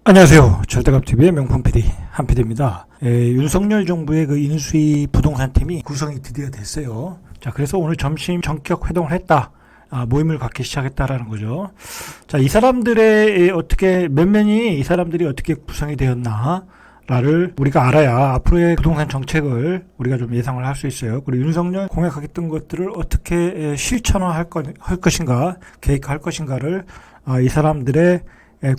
안녕하세요. 절대감TV의 명품 PD 한 PD입니다. 윤석열 정부의 그 인수위 부동산 팀이 구성이 드디어 됐어요. 자, 그래서 오늘 점심 전격 회동을 했다. 모임을 갖기 시작했다라는 거죠. 자, 이 사람들의 몇 면이 이 사람들이 어떻게 구성이 되었나 를 우리가 알아야 앞으로의 부동산 정책을 우리가 좀 예상을 할 수 있어요. 그리고 윤석열 공약하겠던 것들을 어떻게 실천화할 것인가, 계획할 것인가를 이 사람들의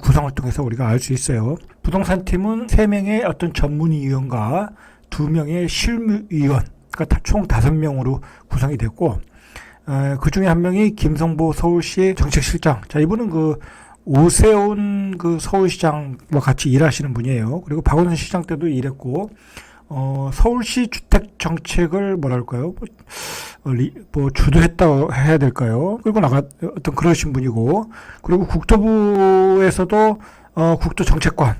구성을 통해서 우리가 알 수 있어요. 부동산 팀은 3명의 어떤 전문위원과 2명의 실무위원, 그러니까 총 5명으로 구성이 됐고, 그 중에 한 명이 김성보 서울시 정책실장. 자, 이분은 그 오세훈 그 서울시장과 같이 일하시는 분이에요. 그리고 박원순 시장 때도 일했고, 서울시 주택 정책을 주도했다고 해야 될까요? 그리고 어떤 그러신 분이고, 그리고 국토부에서도, 국토정책관,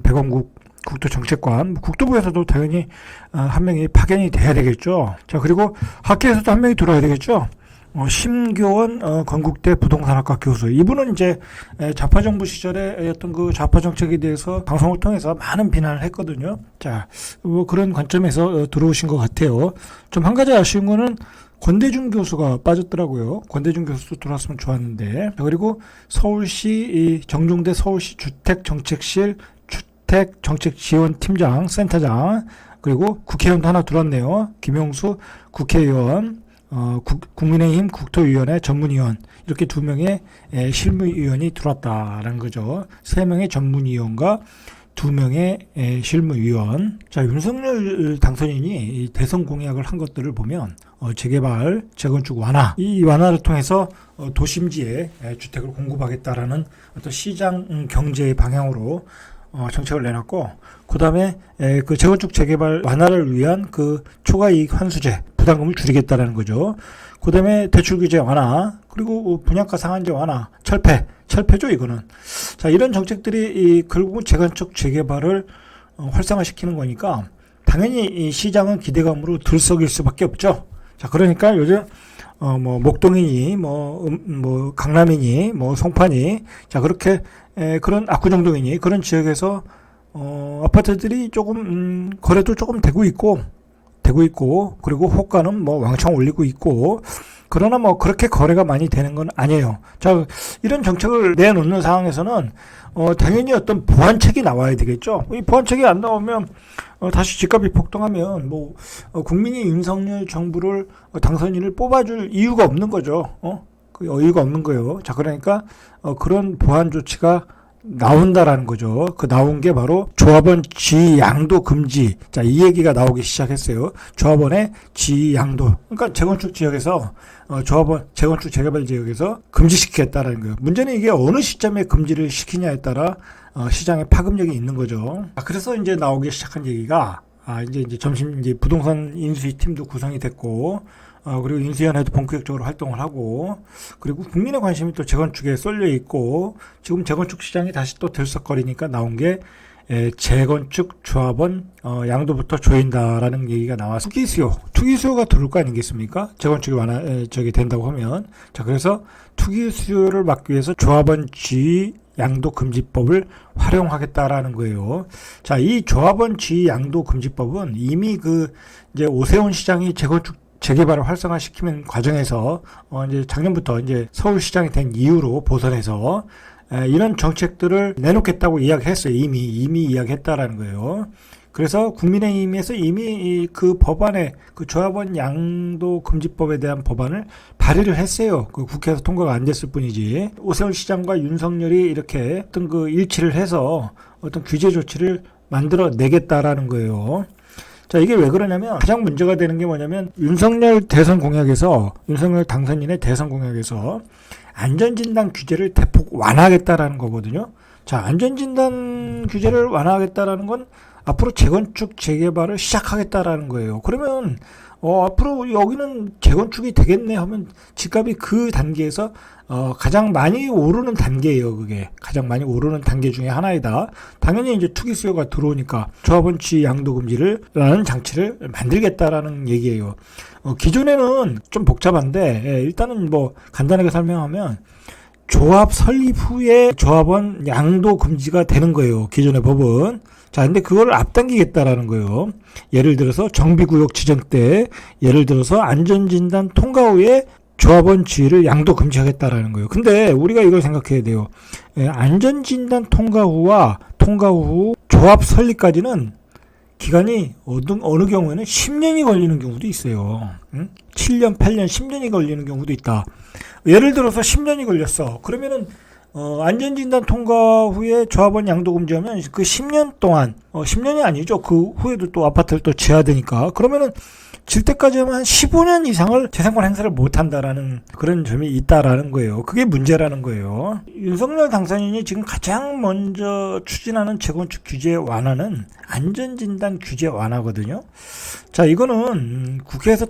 백원국 국토정책관, 국토부에서도 당연히, 한 명이 파견이 돼야 되겠죠. 자, 그리고 학계에서도 한 명이 들어와야 되겠죠. 심교원 건국대 부동산학과 교수. 이분은 이제 좌파 정부 시절에 어떤 그 좌파 정책에 대해서 방송을 통해서 많은 비난을 했거든요. 자, 뭐 그런 관점에서 들어오신 것 같아요. 좀 한 가지 아쉬운 거는 권대중 교수가 빠졌더라고요. 권대중 교수도 들어왔으면 좋았는데. 그리고 서울시 정종대 서울시 주택정책실 주택정책지원팀장 센터장, 그리고 국회의원도 하나 들어왔네요. 김용수 국회의원, 국민의힘 국토위원회 전문위원, 이렇게 2명의 실무위원이 들어왔다라는 거죠. 3명의 전문위원과 2명의 실무위원. 자, 윤석열 당선인이 대선 공약을 한 것들을 보면 재개발, 재건축 완화, 이 완화를 통해서 도심지에 주택을 공급하겠다라는 어떤 시장 경제의 방향으로 정책을 내놨고, 그 다음에 그 재건축 재개발 완화를 위한 그 초과이익 환수제 부담금을 줄이겠다라는 거죠. 그 다음에 대출 규제 완화, 그리고 분양가 상한제 완화, 철폐죠 이거는. 자, 이런 정책들이 결국은 재건축 재개발을 활성화시키는 거니까 당연히 이 시장은 기대감으로 들썩일 수밖에 없죠. 자, 그러니까 요즘 목동이니 강남이니 송파니, 자, 그렇게 그런 압구정동이니 그런 지역에서 아파트들이 조금 거래도 조금 되고 있고, 그리고 호가는 왕창 올리고 있고, 그러나 그렇게 거래가 많이 되는 건 아니에요. 자, 이런 정책을 내놓는 상황에서는 당연히 어떤 보완책이 나와야 되겠죠. 이 보완책이 안 나오면 다시 집값이 폭등하면 국민이 윤석열 정부를 당선인을 뽑아줄 이유가 없는 거죠. 그 이유가 없는 거예요. 자, 그러니까 그런 보완 조치가 나온다라는 거죠. 그 나온 게 바로 조합원 지위 양도 금지. 자, 이 얘기가 나오기 시작했어요. 조합원의 지위 양도. 그러니까 재건축 지역에서 조합원 재건축 재개발 지역에서 금지시키겠다라는 거예요. 문제는 이게 어느 시점에 금지를 시키냐에 따라 시장에 파급력이 있는 거죠. 그래서 이제 나오기 시작한 얘기가 이제 점심 이제 부동산 인수위 팀도 구성이 됐고, 그리고 인수위원회도 본격적으로 활동을 하고, 그리고 국민의 관심이 또 재건축에 쏠려 있고, 지금 재건축 시장이 다시 또 들썩거리니까 나온 게 재건축 조합원 양도부터 조인다라는 얘기가 나와서 투기 수요가 들어올 거 아니겠습니까? 재건축이 된다고 하면. 자, 그래서 투기 수요를 막기 위해서 조합원 지위 양도 금지법을 활용하겠다라는 거예요. 자, 이 조합원 지위 양도 금지법은 이미 이제 오세훈 시장이 재개발을 활성화시키는 과정에서 이제 작년부터 이제 서울시장이 된 이후로 보선해서 이런 정책들을 내놓겠다고 이야기했어요. 이미 이야기했다라는 거예요. 그래서 국민의힘에서 이미 그 법안에 그 조합원 양도 금지법에 대한 법안을 발의를 했어요. 그 국회에서 통과가 안 됐을 뿐이지. 오세훈 시장과 윤석열이 이렇게 어떤 일치를 해서 어떤 규제 조치를 만들어 내겠다라는 거예요. 자, 이게 왜 그러냐면 가장 문제가 되는 게 뭐냐면 윤석열 당선인의 대선 공약에서 안전진단 규제를 대폭 완화하겠다라는 거거든요. 자, 안전진단 규제를 완화하겠다라는 건 앞으로 재건축 재개발을 시작하겠다라는 거예요. 그러면 앞으로 여기는 재건축이 되겠네 하면 집값이 그 단계에서 가장 많이 오르는 단계예요. 그게 가장 많이 오르는 단계 중에 하나이다. 당연히 이제 투기 수요가 들어오니까 조합원 지위 양도 금지라는 장치를 만들겠다라는 얘기예요. 기존에는 좀 복잡한데 일단은 간단하게 설명하면 조합 설립 후에 조합원 양도 금지가 되는 거예요. 기존의 법은. 자, 근데 그걸 앞당기겠다라는 거예요. 예를 들어서 정비구역 지정 때, 예를 들어서 안전진단 통과 후에 조합원 지위를 양도 금지하겠다라는 거예요. 근데 우리가 이걸 생각해야 돼요. 안전진단 통과 후와 통과 후 조합 설립까지는 기간이 어느 경우에는 10년이 걸리는 경우도 있어요. 7년, 8년, 10년이 걸리는 경우도 있다. 예를 들어서 10년이 걸렸어. 그러면은 안전진단 통과 후에 조합원 양도 금지하면 그 10년 동안 10년이 아니죠. 그 후에도 또 아파트를 또 지어야 되니까. 그러면은 질 때까지 하면 한 15년 이상을 재산권 행사를 못한다라는 그런 점이 있다라는 거예요. 그게 문제라는 거예요. 윤석열 당선인이 지금 가장 먼저 추진하는 재건축 규제 완화는 안전진단 규제 완화거든요. 자, 이거는 국회에서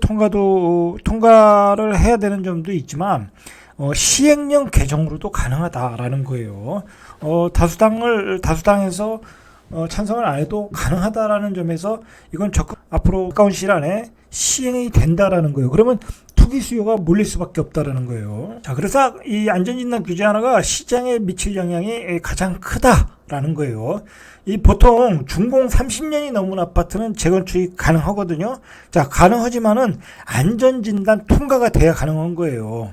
통과를 해야 되는 점도 있지만 시행령 개정으로도 가능하다라는 거예요. 다수당에서 찬성을 안 해도 가능하다라는 점에서 이건 적극 앞으로 가까운 시일 안에 시행이 된다라는 거예요. 그러면 투기 수요가 몰릴 수밖에 없다라는 거예요. 자, 그래서 이 안전진단 규제 하나가 시장에 미칠 영향이 가장 크다라는 거예요. 이 보통 준공 30년이 넘은 아파트는 재건축이 가능하거든요. 자, 가능하지만은 안전진단 통과가 돼야 가능한 거예요.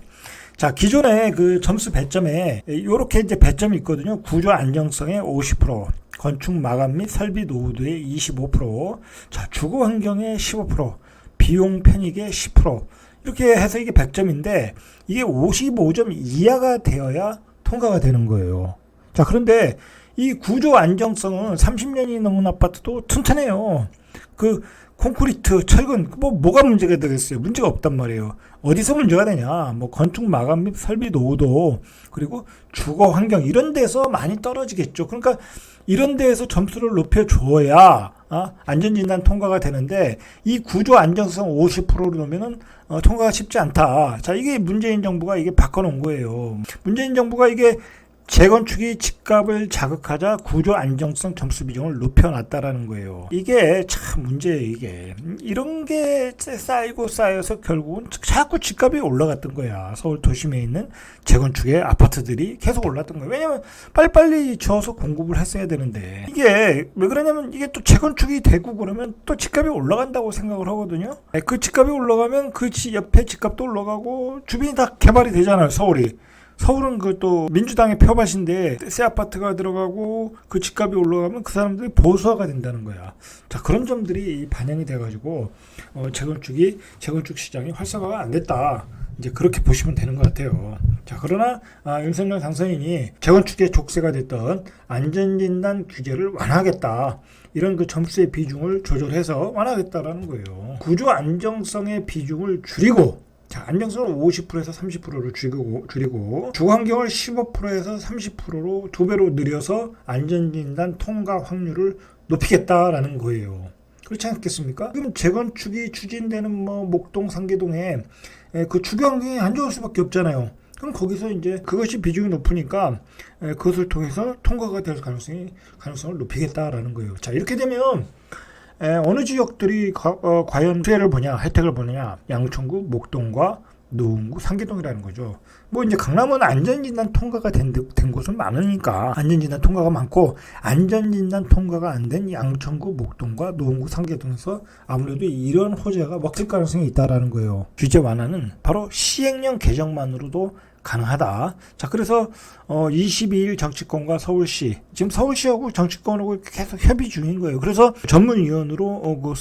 자, 기존에 그 점수 배점에 이렇게 이제 배점이 있거든요. 구조 안정성의 50%, 건축 마감 및 설비 노후도의 25%, 자, 주거 환경의 15%, 비용 편익의 10%. 이렇게 해서 이게 100점인데 이게 55점 이하가 되어야 통과가 되는 거예요. 자, 그런데 이 구조 안정성은 30년이 넘은 아파트도 튼튼해요. 그 콘크리트, 철근, 뭐가 문제가 되겠어요? 문제가 없단 말이에요. 어디서 문제가 되냐? 건축 마감 및 설비 노후도, 그리고 주거 환경, 이런 데서 많이 떨어지겠죠. 그러니까 이런 데에서 점수를 높여줘야, 안전진단 통과가 되는데, 이 구조 안정성 50%로 놓으면은, 통과가 쉽지 않다. 자, 이게 문재인 정부가 이게 바꿔놓은 거예요. 문재인 정부가 이게 재건축이 집값을 자극하자 구조 안정성 점수 비중을 높여놨다라는 거예요. 이게 참 문제예요. 이게 이런 게 쌓여서 결국은 자꾸 집값이 올라갔던 거야. 서울 도심에 있는 재건축의 아파트들이 계속 올랐던 거예요. 왜냐면 빨리빨리 지어서 공급을 했어야 되는데, 이게 왜 그러냐면 이게 또 재건축이 되고 그러면 또 집값이 올라간다고 생각을 하거든요. 그 집값이 올라가면 그 옆에 집값도 올라가고 주변이 다 개발이 되잖아요. 서울은 그 또 민주당의 표밭인데 새 아파트가 들어가고 그 집값이 올라가면 그 사람들이 보수화가 된다는 거야. 자, 그런 점들이 반영이 돼가지고 재건축 시장이 활성화가 안 됐다. 이제 그렇게 보시면 되는 것 같아요. 자, 그러나 윤석열 당선인이 재건축의 족쇄가 됐던 안전진단 규제를 완화하겠다. 이런 그 점수의 비중을 조절해서 완화하겠다라는 거예요. 구조 안정성의 비중을 줄이고, 자, 안정성을 50%에서 30%로 줄이고 주거 환경을 15%에서 30%로 2배로 늘려서 안전진단 통과 확률을 높이겠다라는 거예요. 그렇지 않겠습니까? 지금 재건축이 추진되는 목동, 상계동에 그 주거 환경이 안 좋을 수밖에 없잖아요. 그럼 거기서 이제 그것이 비중이 높으니까 그것을 통해서 통과가 될 가능성을 높이겠다라는 거예요. 자, 이렇게 되면 어느 지역들이 과연 피해를 보냐, 혜택을 보느냐, 양천구, 목동과 노원구, 상계동이라는 거죠. 이제 강남은 안전진단 통과가 된 곳은 많으니까 안전진단 통과가 많고, 안전진단 통과가 안 된 양천구, 목동과 노원구, 상계동에서 아무래도 이런 호재가 먹힐 가능성이 있다라는 거예요. 규제 완화는 바로 시행령 개정만으로도 가능하다. 자, 그래서 22일 정치권과 서울시, 지금 서울시하고 정치권하고 계속 협의 중인 거예요. 그래서 전문위원으로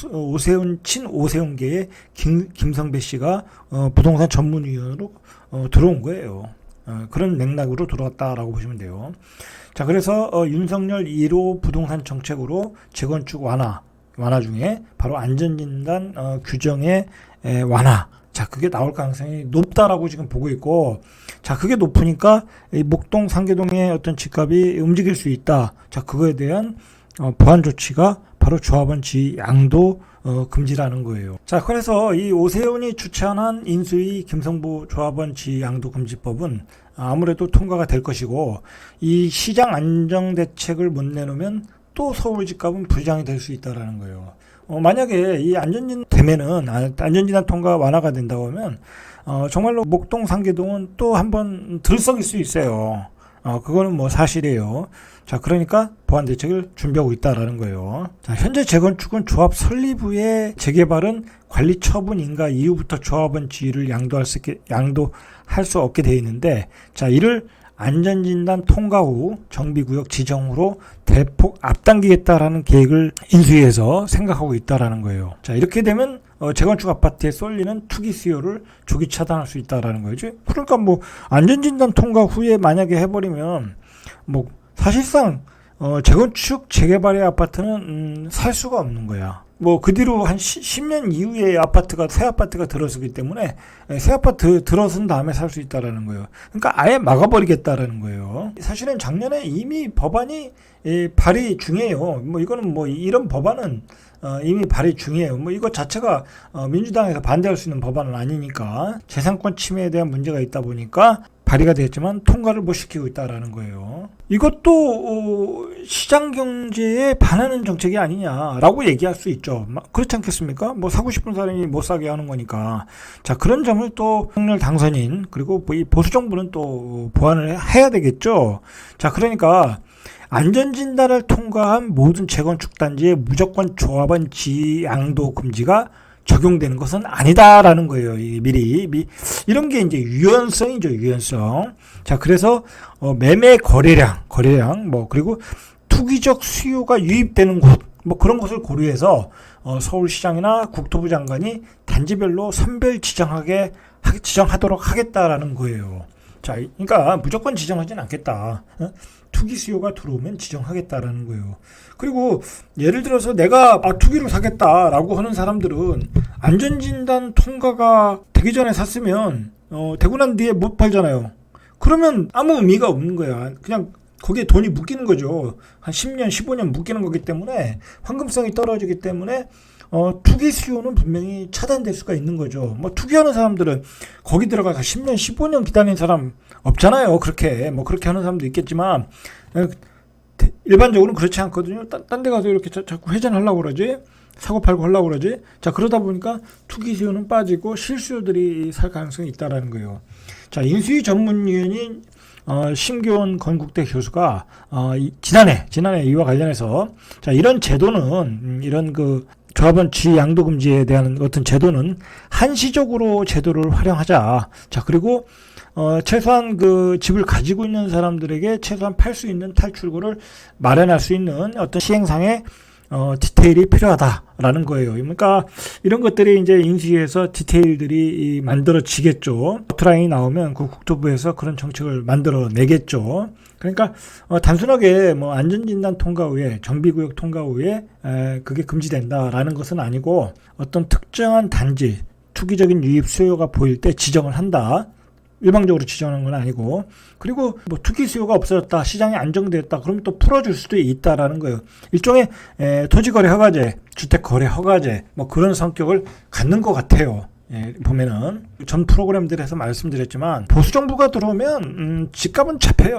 친오세훈계의 김성배 씨가 부동산 전문위원으로 들어온 거예요. 그런 맥락으로 들어왔다라고 보시면 돼요. 자, 그래서 윤석열 1호 부동산 정책으로 재건축 완화 중에 바로 안전진단 규정의 완화, 자, 그게 나올 가능성이 높다라고 지금 보고 있고, 자, 그게 높으니까 이 목동, 상계동의 어떤 집값이 움직일 수 있다. 자, 그거에 대한 보완 조치가 바로 조합원 지위 양도 금지라는 거예요. 자, 그래서 이 오세훈이 추천한 인수위 김성부 조합원 지위 양도 금지법은 아무래도 통과가 될 것이고, 이 시장 안정 대책을 못 내놓으면 또 서울 집값은 부장이 될 수 있다라는 거예요. 만약에 이 안전진 되면은 안전진단 통과 완화가 된다고 하면 정말로 목동 상계동은 또 한번 들썩일 수 있어요. 그거는 뭐 사실이에요. 자, 그러니까 보완 대책을 준비하고 있다라는 거예요. 자, 현재 재건축은 조합 설립 후에 재개발은 관리 처분 인가 이후부터 조합원 지위를 양도할 수 없게 되어 있는데, 자, 이를 안전진단 통과 후 정비구역 지정으로 대폭 앞당기겠다라는 계획을 인수위에서 생각하고 있다라는 거예요. 자, 이렇게 되면 재건축 아파트에 쏠리는 투기 수요를 조기 차단할 수 있다라는 거죠. 그러니까 뭐 안전진단 통과 후에 만약에 해버리면 뭐 사실상 재건축 재개발의 아파트는 살 수가 없는 거야. 뭐 그 뒤로 한 10년 이후에 새 아파트가 들어서기 때문에 새 아파트 들어선 다음에 살 수 있다라는 거예요. 그러니까 아예 막아버리겠다라는 거예요. 사실은 작년에 이미 법안이 발의 중이에요. 뭐 이거는 뭐 이런 법안은 이미 발의 중이에요. 뭐 이거 자체가 민주당에서 반대할 수 있는 법안은 아니니까 재산권 침해에 대한 문제가 있다 보니까 발의가 됐지만 통과를 못 시키고 있다라는 거예요. 이것도 시장 경제에 반하는 정책이 아니냐라고 얘기할 수 있죠. 그렇지 않겠습니까? 뭐 사고 싶은 사람이 못 사게 하는 거니까. 자, 그런 점을 또 윤석열 당선인 그리고 이 보수 정부는 또 보완을 해야 되겠죠. 자, 그러니까 안전진단을 통과한 모든 재건축 단지에 무조건 조합원 지위 양도 금지가 적용되는 것은 아니다라는 거예요. 미리 이런 게 이제 유연성이죠, 유연성. 자, 그래서 매매 거래량 뭐 그리고 투기적 수요가 유입되는 곳 뭐 그런 것을 고려해서 서울시장이나 국토부 장관이 단지별로 선별 지정하도록 하겠다라는 거예요. 자, 그러니까 무조건 지정하진 않겠다. 투기 수요가 들어오면 지정하겠다라는 거예요. 그리고 예를 들어서 내가 투기로 사겠다라고 하는 사람들은 안전진단 통과가 되기 전에 샀으면 되고 난 뒤에 못 팔잖아요. 그러면 아무 의미가 없는 거야. 그냥 거기에 돈이 묶이는 거죠. 한 10년, 15년 묶이는 거기 때문에 황금성이 떨어지기 때문에 투기 수요는 분명히 차단될 수가 있는 거죠. 뭐 투기하는 사람들은 거기 들어가서 10년, 15년 기다리는 사람 없잖아요. 그렇게 하는 사람도 있겠지만 일반적으로는 그렇지 않거든요. 딴 데 가서 이렇게 자꾸 회전하려고 그러지. 사고 팔고 하려고 그러지. 자, 그러다 보니까 투기 수요는 빠지고 실수요들이 살 가능성이 있다라는 거예요. 자, 인수위 전문위원인 심교원 건국대 교수가 지난해 이와 관련해서 자, 이런 제도는 이런 그 조합원 지위 양도 금지에 대한 어떤 제도는 한시적으로 제도를 활용하자. 자, 그리고 최소한 그 집을 가지고 있는 사람들에게 최소한 팔 수 있는 탈출구를 마련할 수 있는 어떤 시행상의 디테일이 필요하다라는 거예요. 그러니까 이런 것들이 이제 인수위에서 디테일들이 만들어지겠죠. 아웃라인이 나오면 그 국토부에서 그런 정책을 만들어내겠죠. 그러니까 단순하게 뭐 안전진단 통과 후에 정비구역 통과 후에 그게 금지된다라는 것은 아니고 어떤 특정한 단지 투기적인 유입 수요가 보일 때 지정을 한다. 일방적으로 지정하는 건 아니고, 그리고 뭐 투기 수요가 없어졌다, 시장이 안정되었다, 그러면 또 풀어줄 수도 있다라는 거예요. 일종의 토지거래 허가제, 주택거래 허가제, 뭐 그런 성격을 갖는 것 같아요. 보면은 전 프로그램들에서 말씀드렸지만 보수 정부가 들어오면 집값은 잡힐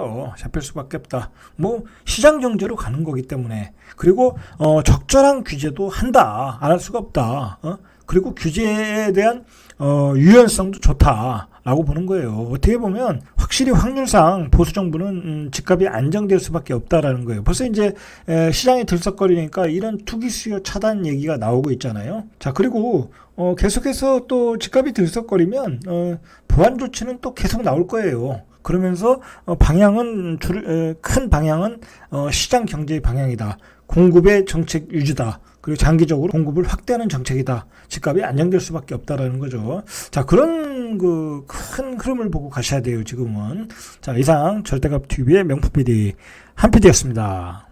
수밖에 없다. 뭐 시장 경제로 가는 거기 때문에. 그리고 적절한 규제도 한다, 안 할 수가 없다. 그리고 규제에 대한 유연성도 좋다라고 보는 거예요. 어떻게 보면 확실히 확률상 보수 정부는 집값이 안정될 수밖에 없다라는 거예요. 벌써 이제 시장이 들썩거리니까 이런 투기 수요 차단 얘기가 나오고 있잖아요. 자, 그리고 계속해서 또 집값이 들썩거리면 보완 조치는 또 계속 나올 거예요. 그러면서 큰 방향은 시장 경제의 방향이다. 공급의 정책 유지다. 그리고 장기적으로 공급을 확대하는 정책이다. 집값이 안정될 수밖에 없다라는 거죠. 자, 그런 그 큰 흐름을 보고 가셔야 돼요, 지금은. 자, 이상 절대값 TV의 명품 PD 한 PD였습니다.